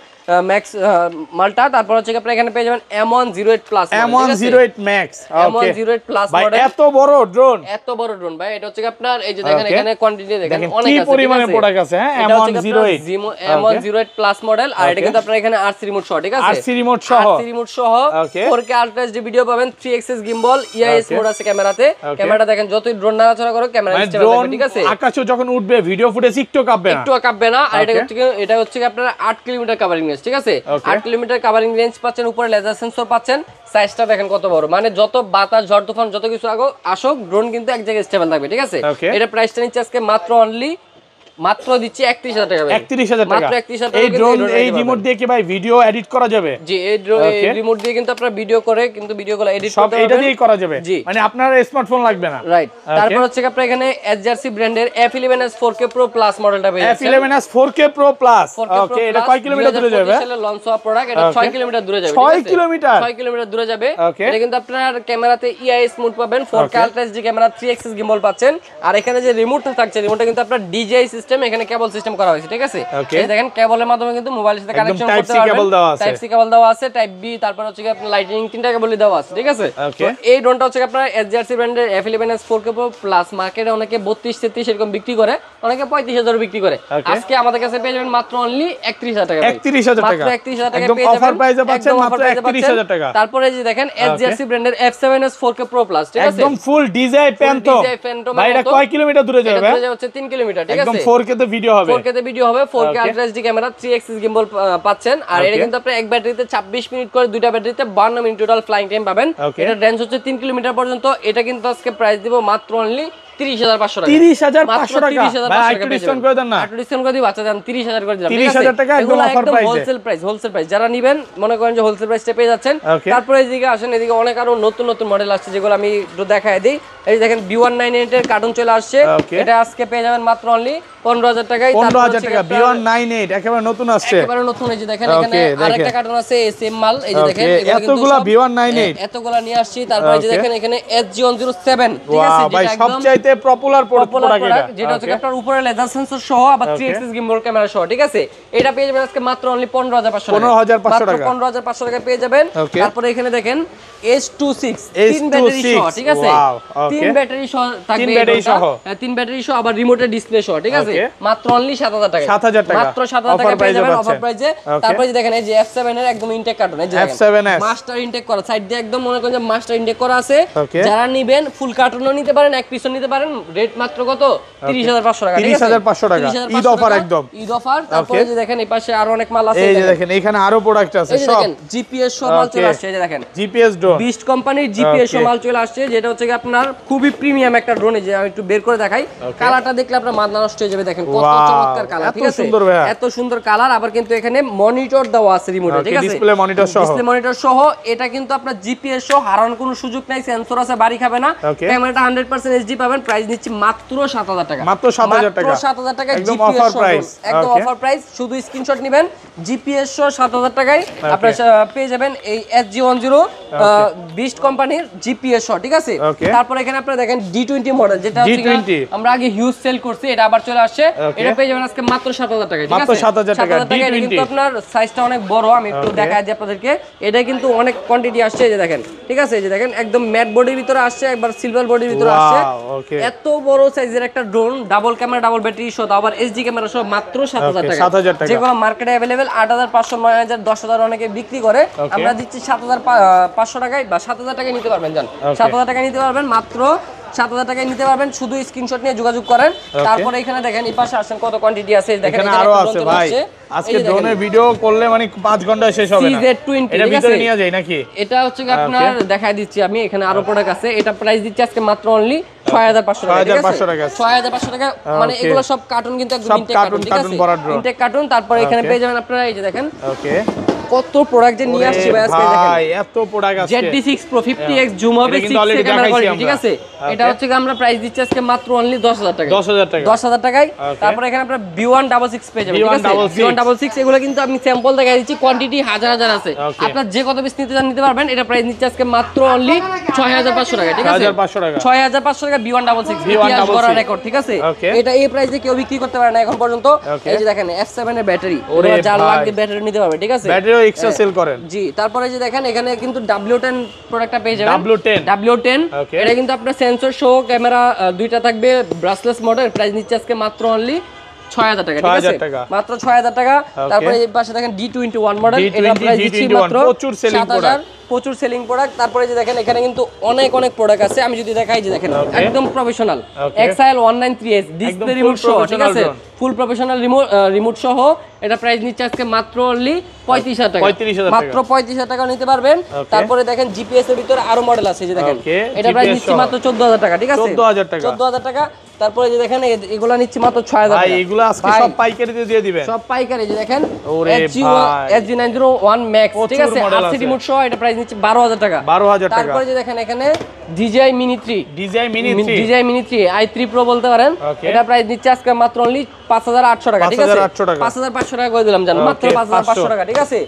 ম্যাক্স মাল্টা। তারপর হচ্ছে আপনারা এখানে পেয়ে যাবেন M108 plus, M108 max. M108 plus model. এত বড় ড্রোন, এত বড় ড্রোন ভাই। এটা হচ্ছে আপনার এই যে দেখেন এখানে কোয়ান্টিটি দেখেন অনেক কি আছে, পরিমাণে প্রোডাক্ট আছে। হ্যাঁ, M108 প্লাস মডেল। আর এটা কিন্তু আপনারা এখানে RC রিমোট সহ, ঠিক আছে? RC রিমোট সহ 4K আলট্রা এইচডি ভিডিও পাবেন, 3 এক্সিস গিম্বল, EIS মোড আছে ক্যামেরাতে। ক্যামেরাটা দেখেন যতই ড্রোন নাড়াচাড়া করো ক্যামেরা স্টেবল থাকবে, ঠিক আছে? আকাশে যখন উঠবে ভিডিও ফুটেজ একটু কাঁপবে না। আর এটা হচ্ছে আপনারা 8 কিলোমিটার কভারিং রেঞ্জ, ঠিক আছে? 8 কিলোমিটার কভারিং রেঞ্জ পাচ্ছেন, উপরে লেজার সেন্সর পাচ্ছেন। সাইজটা দেখেন কত বড়, মানে যত বাতাস ঝড় তুফান যত কিছু আসুক ড্রোন কিন্তু এক জায়গায় স্টেবল থাকবে, ঠিক আছে? এটা প্রাইসটা নিচ্ছে আজকে মাত্র দিচ্ছি 31000 টাকা। 31000 টাকা। মাত্র 31000 টাকা। এই ড্রোন এই রিমোট দিয়ে কি ভাই ভিডিও এডিট করা যাবে? জি, এই রিমোট দিয়ে কিন্তু আপনারা ভিডিও করে কিন্তু ভিডিওগুলো এডিট করতে পারবেন। সব এটা দিয়েই করা যাবে, মানে আপনার স্মার্টফোন লাগবে না। রাইট। তারপর হচ্ছে আপনারা এখানে SRC ব্র্যান্ডের F11s 4K Pro Plus মডেলটা পেয়ে যাচ্ছেন। F11s 4K Pro Plus। ওকে, এটা কয় কিলোমিটার দূরে যাবে? এটা লঞ্চ হওয়া প্রোডাক্ট। এটা 6 কিলোমিটার দূরে যাবে, 6 কিলোমিটার 6 কিলোমিটার দূরে যাবে। এটা কিন্তু আপনার ক্যামেরাতে EIS মোড পাবেন, 4K ultra HD camera, 3 axis gimbal পাচ্ছেন। আর এখানে যে রিমোটটা থাকছে, রিমোটটা কিন্তু আপনার DJI সিস্টেম, এখানে কেবল সিস্টেম করা হয়েছে, ঠিক আছে? এই দেখেন কেবলের মাধ্যমে কিন্তু মোবাইলের সাথে কানেকশন করতে পারবেন। টাইপ সি কেবল দেওয়া আছে, টাইপ বি, তারপর হচ্ছে আপনার লাইটিং তিনটা কেবলই দেওয়া আছে, ঠিক আছে? তো এই ড্রোনটা হচ্ছে আপনার SRC ব্র্যান্ডের F11s 4K Pro Plus। মার্কেটে অনেকে 32-33 এরকম বিক্রি করে, অনেকে 35000 বিক্রি করে। আজকে আমাদের কাছে পেয়ে যাবেন মাত্র অনলি 31000 টাকা। 31000 টাকা, মাত্র 31000 টাকা একদম পেয়ে যাবেন। অফার প্রাইসে পাচ্ছেন, মাত্র 31000 টাকা। তারপরে এই যে দেখেন SRC ব্র্যান্ডের F7s 4K Pro Plus, ঠিক আছে? একদম ফুল ডিজাই প্যান্টো। ভাই এটা কয় কিলোমিটার দূরে যাবে? এটা হচ্ছে 3 কিলোমিটার, ঠিক আছে? একদম 4K তে ভিডিও হবে, 4K তে ভিডিও হবে, 4K ultra HD camera, 3 axis gimbal পাচ্ছেন। আর এটা কিন্তু আপনি এক ব্যাটারিতে 26 মিনিট করে, দুইটা ব্যাটারিতে 52 মিনিট টোটাল ফ্লাইং টাইম পাবেন। এটা রেঞ্জ হচ্ছে 3 কিলোমিটার পর্যন্ত। এটা কিন্তু আজকে প্রাইস দিব মাত্র অনলি 30500 টাকা। 30500 টাকা। ভাই একটু ডিসকাউন্ট করে দেন না? একটু ডিসকাউন্ট করে দিই, বাচ্চা দাম 30000 করে দিলাম, 30000 টাকা একদম অফার প্রাইসে। হোলসেল প্রাইস যারা নেবেন মনে করেন যে হোলসেল প্রাইসে পেয়ে যাচ্ছেন। তারপরে এদিকে আসেন, এদিকে অনেক আরো নতুন নতুন মডেল আসছে যেগুলো আমি একটু দেখায় দিই। এই দেখেন B198 এর কার্টুন চলে আসছে। এটা আজকে পেয়ে যাবেন মাত্র অনলি 15000 টাকায়। 15000 টাকা B198 একেবারে নতুন আসছে, একেবারে নতুন। এই যে দেখেন এখানে আরেকটা কার্টুন আছে, সেম মাল। এই যে দেখেন এতগুলা B198 এতগুলা নিয়ে আসছি। তারপরে এই যে দেখেন এখানে SG107, ঠিক আছে? ওয়াও ভাই, সবচাইতে পপুলার প্রোডাক্ট যেটা হচ্ছে আপনার উপরে লেজার সেন্সর সহ আবার 3 এক্সিস গিম্বল ক্যামেরা সহ, ঠিক আছে? এটা পেয়ে যাবেন আজকে মাত্র অনলি 15500 টাকা। 15500 টাকা, 15500 টাকা পেয়ে যাবেন। তারপরে এখানে দেখেন S26 3 ব্যাটারি সহ, ঠিক আছে? 3 ব্যাটারি সহ থাকবে, 3 ব্যাটারি সহ আবার রিমোটের ডিসপ্লে সহ, ঠিক আছে? মাত্র অনলি 7000 টাকা। 7000 টাকা, মাত্র 7000 টাকা পেয়ে যাবেন অফার প্রাইসে। তারপরে যে দেখেন এই যে F7 এর একদম ইনটেক কার্টুন, এই যে F7s মাস্টার ইনটেক করা, সাইড দিয়ে একদম মনে করেন যে মাস্টার ইনটেক করা আছে। যারা নেবেন ফুল কার্টুনও নিতে পারেন, এক পিসও নিতে পারেন। রেট মাত্র কত? 30500 টাকা, ঠিক আছে? 30500 টাকা ঈদ অফার, একদম ঈদ অফার। তারপরে যে দেখেন এই পাশে আরো অনেক মাল আছে, এই যে দেখেন এখানে আরো প্রোডাক্ট আছে, সব দেখেন GPS সব মাল চলে আসছে। এই যে দেখেন GPS ড্রোন, বিস্ট কোম্পানির GPS সব মাল চলে আসছে, যেটা হচ্ছে কি আপনার খুবই প্রিমিয়াম একটা ড্রোন। এই যে আমি একটু বের করে দেখাই, কালারটা দেখলে আপনার মাথা নষ্ট হয়ে যাবে। দেখেন কত চমৎকার কালার, ঠিক আছে? এত সুন্দর কালার। আবার কিন্তু এখানে মনিটর দেওয়া আছে রিমোটে, ঠিক আছে? ডিসপ্লে মনিটর সহ, ডিসপ্লে মনিটর সহ। এটা কিন্তু আপনার GPS সহ, হারানোর কোনো সুযোগ নাই। সেন্সর আছে, বাড়ি খাবে না। ক্যামেরাটা 100% HD পাবেন। প্রাইস নিচ্ছি মাত্র 7000 টাকা। মাত্র 7000 টাকা, মাত্র 7000 টাকা একদম GPS অফার প্রাইস, একদম অফার প্রাইস। শুধু স্ক্রিনশট নেবেন, GPS সহ 7000 টাকায় আপনারা পেয়ে যাবেন এই SG10 বিস্ট কোম্পানির GPS সহ, ঠিক আছে? তারপর এখানে আপনারা দেখেন D20 মডেল, যেটা হচ্ছে আমরা আগে হিউজ সেল করছি, এটা আবার চলে আসছে। এটা পেয়ে যাবেন আজকে মাত্র 7000 টাকা, ঠিক আছে? মাত্র 7000 টাকা। এটা কিন্তু আপনার সাইজটা অনেক বড়, আমি একটু দেখাই দিই আপনাদেরকে। এটা কিন্তু অনেক কোয়ান্টিটি আসছে, এই যে দেখেন, ঠিক আছে? এই যে দেখেন একদম ম্যাট বডির ভিতরে আসছে, একবার সিলভার বডির ভিতরে আসছে। এত বড় সাইজের একটা drone, double camera, double battery সহ, আবার SD ক্যামেরা সহ, মাত্র 7000 টাকা। যেগুলো মার্কেটে अवेलेबल 8500, 9000, 10000 অনেকে বিক্রি করে। আমরা দিচ্ছি 7500 টাকায় বা 7000 টাকায় নিতে পারবেন। জান 7000 টাকায় নিতে পারবেন মাত্র 7,000 টাকায় নিতে পারবেন, শুধু স্ক্রিনশট নিয়ে যোগাযোগ করেন। তারপরে এখানে দেখেন এই পাশে আসেন কত কোয়ান্টিটি আছে, দেখেন এখানে আরো আছে ভাই। আজকে ড্রোনে ভিডিও করলে মানে 5 ঘন্টায় শেষ হবে না। CZ20 এটা ভিতরে নিয়ে যাই নাকি? এটা হচ্ছে আপনার দেখাই দিচ্ছি আমি, এখানে আরো প্রোডাক্ট আছে। এটা প্রাইস দিচ্ছি আজকে মাত্র অনলি 6500 টাকা, ঠিক আছে? 6500 টাকা, মানে এগুলো সব কার্টুন কিন্তু একদম ইনটেক কার্টুন, ঠিক আছে? Intake carton. তারপরে এখানে পেয়ে যাবেন আপনারা এই যে দেখেন ওকে কত প্রোডাক্ট যে নিয়ে আসছে ভাই আজকে, দেখেন ভাই এত প্রোডাক্ট আছে। ZD6 Pro 50x জুম হবে 6 ক্যামেরা কোয়ালিটি, ঠিক আছে? এটা হচ্ছে আমরা প্রাইস দিচ্ছি আজকে মাত্র অনলি 10000 টাকা, 10000 টাকায়। তারপরে এখানে আপনারা B166 পেয়ে যাবেন, ঠিক আছে? B166 এগুলো কিন্তু আমি স্যাম্পল দেখাই দিচ্ছি, কোয়ান্টিটি হাজার হাজার আছে, আপনারা যে কত পিস নিতে চান নিতে পারবেন। এটা প্রাইস নিচ্ছে আজকে মাত্র অনলি 6500 টাকা, ঠিক আছে? 6500 টাকা B166 ইতিহাস গড়া রেকর্ড, ঠিক আছে? এটা এই প্রাইসে কেউ বিক্রি করতে পারে না এখন পর্যন্ত। এই যে দেখেন F7 এর ব্যাটারি, ওরা 4 লাখ দিয়ে ব্যাটারি নিতে পারবে, ঠিক আছে? ব্যাটারিও এক্সট্রা সেল করেন। জি, তারপরে যে দেখেন এখানে কিন্তু W10 প্রোডাক্টটা পেয়ে যাবেন। W10 Okay. এটা কিন্তু আপনার সেন্সর সহ ক্যামেরা দুইটা থাকবে, ব্রাসলেস মডেল। প্রাইস নিচ্ছে আজকে মাত্র অনলি 6000 টাকা, ঠিক আছে? মাত্র 6000 টাকা। তারপরে এই পাশে দেখেন D21 মডেল, এটা প্রাইস দিচ্ছি মাত্র 7000, প্রচুর সেলিং প্রোডাক্ট। তারপরে যে দেখেন এখানে কিন্তু অনেক প্রোডাক্ট আছে, আমি যদি দেখাই যে দেখেন একদম professional XIL 193S display remote সহ, ঠিক আছে? ফুল প্রফেশনাল রিমোট সহ। এটা প্রাইস নিচ্ছে আজকে মাত্র অনলি 35000 টাকা, মাত্র 35000 টাকা নিতে পারবেন। তারপরে দেখেন জিপিএস এর ভিতরে আরো মডেল আছে, যে দেখেন এটা প্রাইস নিচ্ছে মাত্র 14000 টাকা, ঠিক আছে? 14000 টাকা। তারপরে যে দেখেন এগুলা নিচ্ছে মাত্র 6000 টাকা। ভাই এগুলো আজকে সব পাইকারিতে দিয়ে দিবেন, সব পাইকারি। যে দেখেন ওরে ভাই SG901 Max, ঠিক আছে? RC রিমোট সহ, এটা প্রাইস নিচ্ছে 12000 টাকা। তারপরে যে দেখেন এখানে DJI Mini 3, DJI Mini 3 i3 Pro বলতে পারেন। এটা প্রাইস নিচ্ছে আজকে মাত্র অনলি 5800 টাকা, ঠিক আছে? 5500 টাকা করে দিলাম জান, মাত্র 5500 টাকা, ঠিক আছে?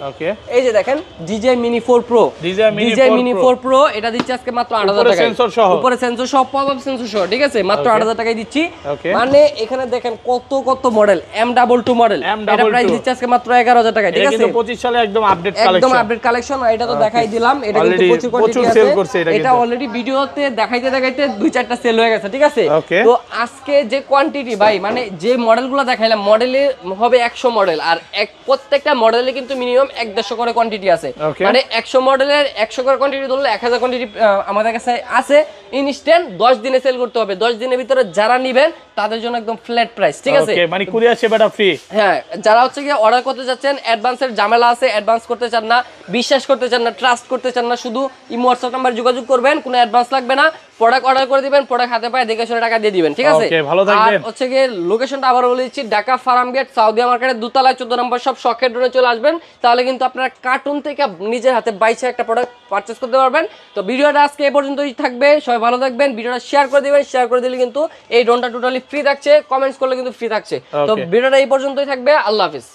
এই যে দেখেন DJI Mini 4 Pro, DJI Mini 4 Pro এটা দিচ্ছে আজকে মাত্র 8000 টাকা, উপরে সেন্সর সহ, পপ আপ সেন্সর সহ, ঠিক আছে? মাত্র 8000 টাকায় দিচ্ছি। মানে এখানে দেখেন কত মডেল, M22 মডেল, এটা প্রাইস দিচ্ছে আজকে মাত্র 11000 টাকা, ঠিক আছে? 25 সালে একদম আপডেট কালেকশন। এটা তো দেখাই দিলাম, এটা কিন্তু প্রচুর কোয়ান্টিটি আছে। এটা অলরেডি ভিডিওতে দেখাইতে 2-4টা সেল হয়ে গেছে, ঠিক আছে? তো আজকে যে কোয়ান্টিটি ভাই, মানে যে মডেলগুলো দেখাইলাম, মডেলে হবে 100 মডেল, আর প্রত্যেকটা মডেলে কিন্তু মিনিমাম 150 করে কোয়ান্টিটি আছে। মানে 100 মডেলের 100 করে কোয়ান্টিটি ধরলে 1000 কোয়ান্টিটি আমাদের কাছে আছে। ইনস্ট্যান্ট 10 দিনে সেল করতে হবে, 10 দিনের ভিতরে যারা নেবেন তাদের জন্য একদম ফ্ল্যাট প্রাইস, ঠিক আছে? মানে কুরিয়ার সেবাটা ফ্রি। হ্যাঁ, যারা হচ্ছে কি অর্ডার করতে যাচ্ছেন, অ্যাডভান্সের ঝামেলা আছে, অ্যাডভান্স করতে চান না, বিশ্বাস করতে চান না, ট্রাস্ট করতে চান না, শুধু ইমো হোয়াটসঅ্যাপ নাম্বার যোগাযোগ করবেন, কোনো অ্যাডভান্স লাগবে না। প্রোডাক্ট অর্ডার করে দিবেন, প্রোডাক্ট হাতে পায়ে দেখে শুনে টাকা দিয়ে দিবেন, ঠিক আছে? আর হচ্ছে কি লোকেশনটা আবার বলে দিচ্ছি, ঢাকা ফার্ম গেট, সাউদিয়া মার্কেটের দোতলায় 14 নম্বর সব শখের ড্রোনে চলে আসবেন। তাহলে কিন্তু আপনারা কার্টুন থেকে নিজের হাতে বাইছে একটা প্রোডাক্ট পারচেজ করতে পারবেন। তো ভিডিওটা আজকে এই পর্যন্তই থাকবে, সবাই ভালো থাকবেন। ভিডিওটা শেয়ার করে দিবেন, শেয়ার করে দিলে কিন্তু এই ড্রোনটা টোটালি ফ্রি থাকছে, কমেন্টস করলে কিন্তু ফ্রি থাকছে। তো ভিডিওটা এই পর্যন্তই থাকবে, আল্লাহ হাফেজ।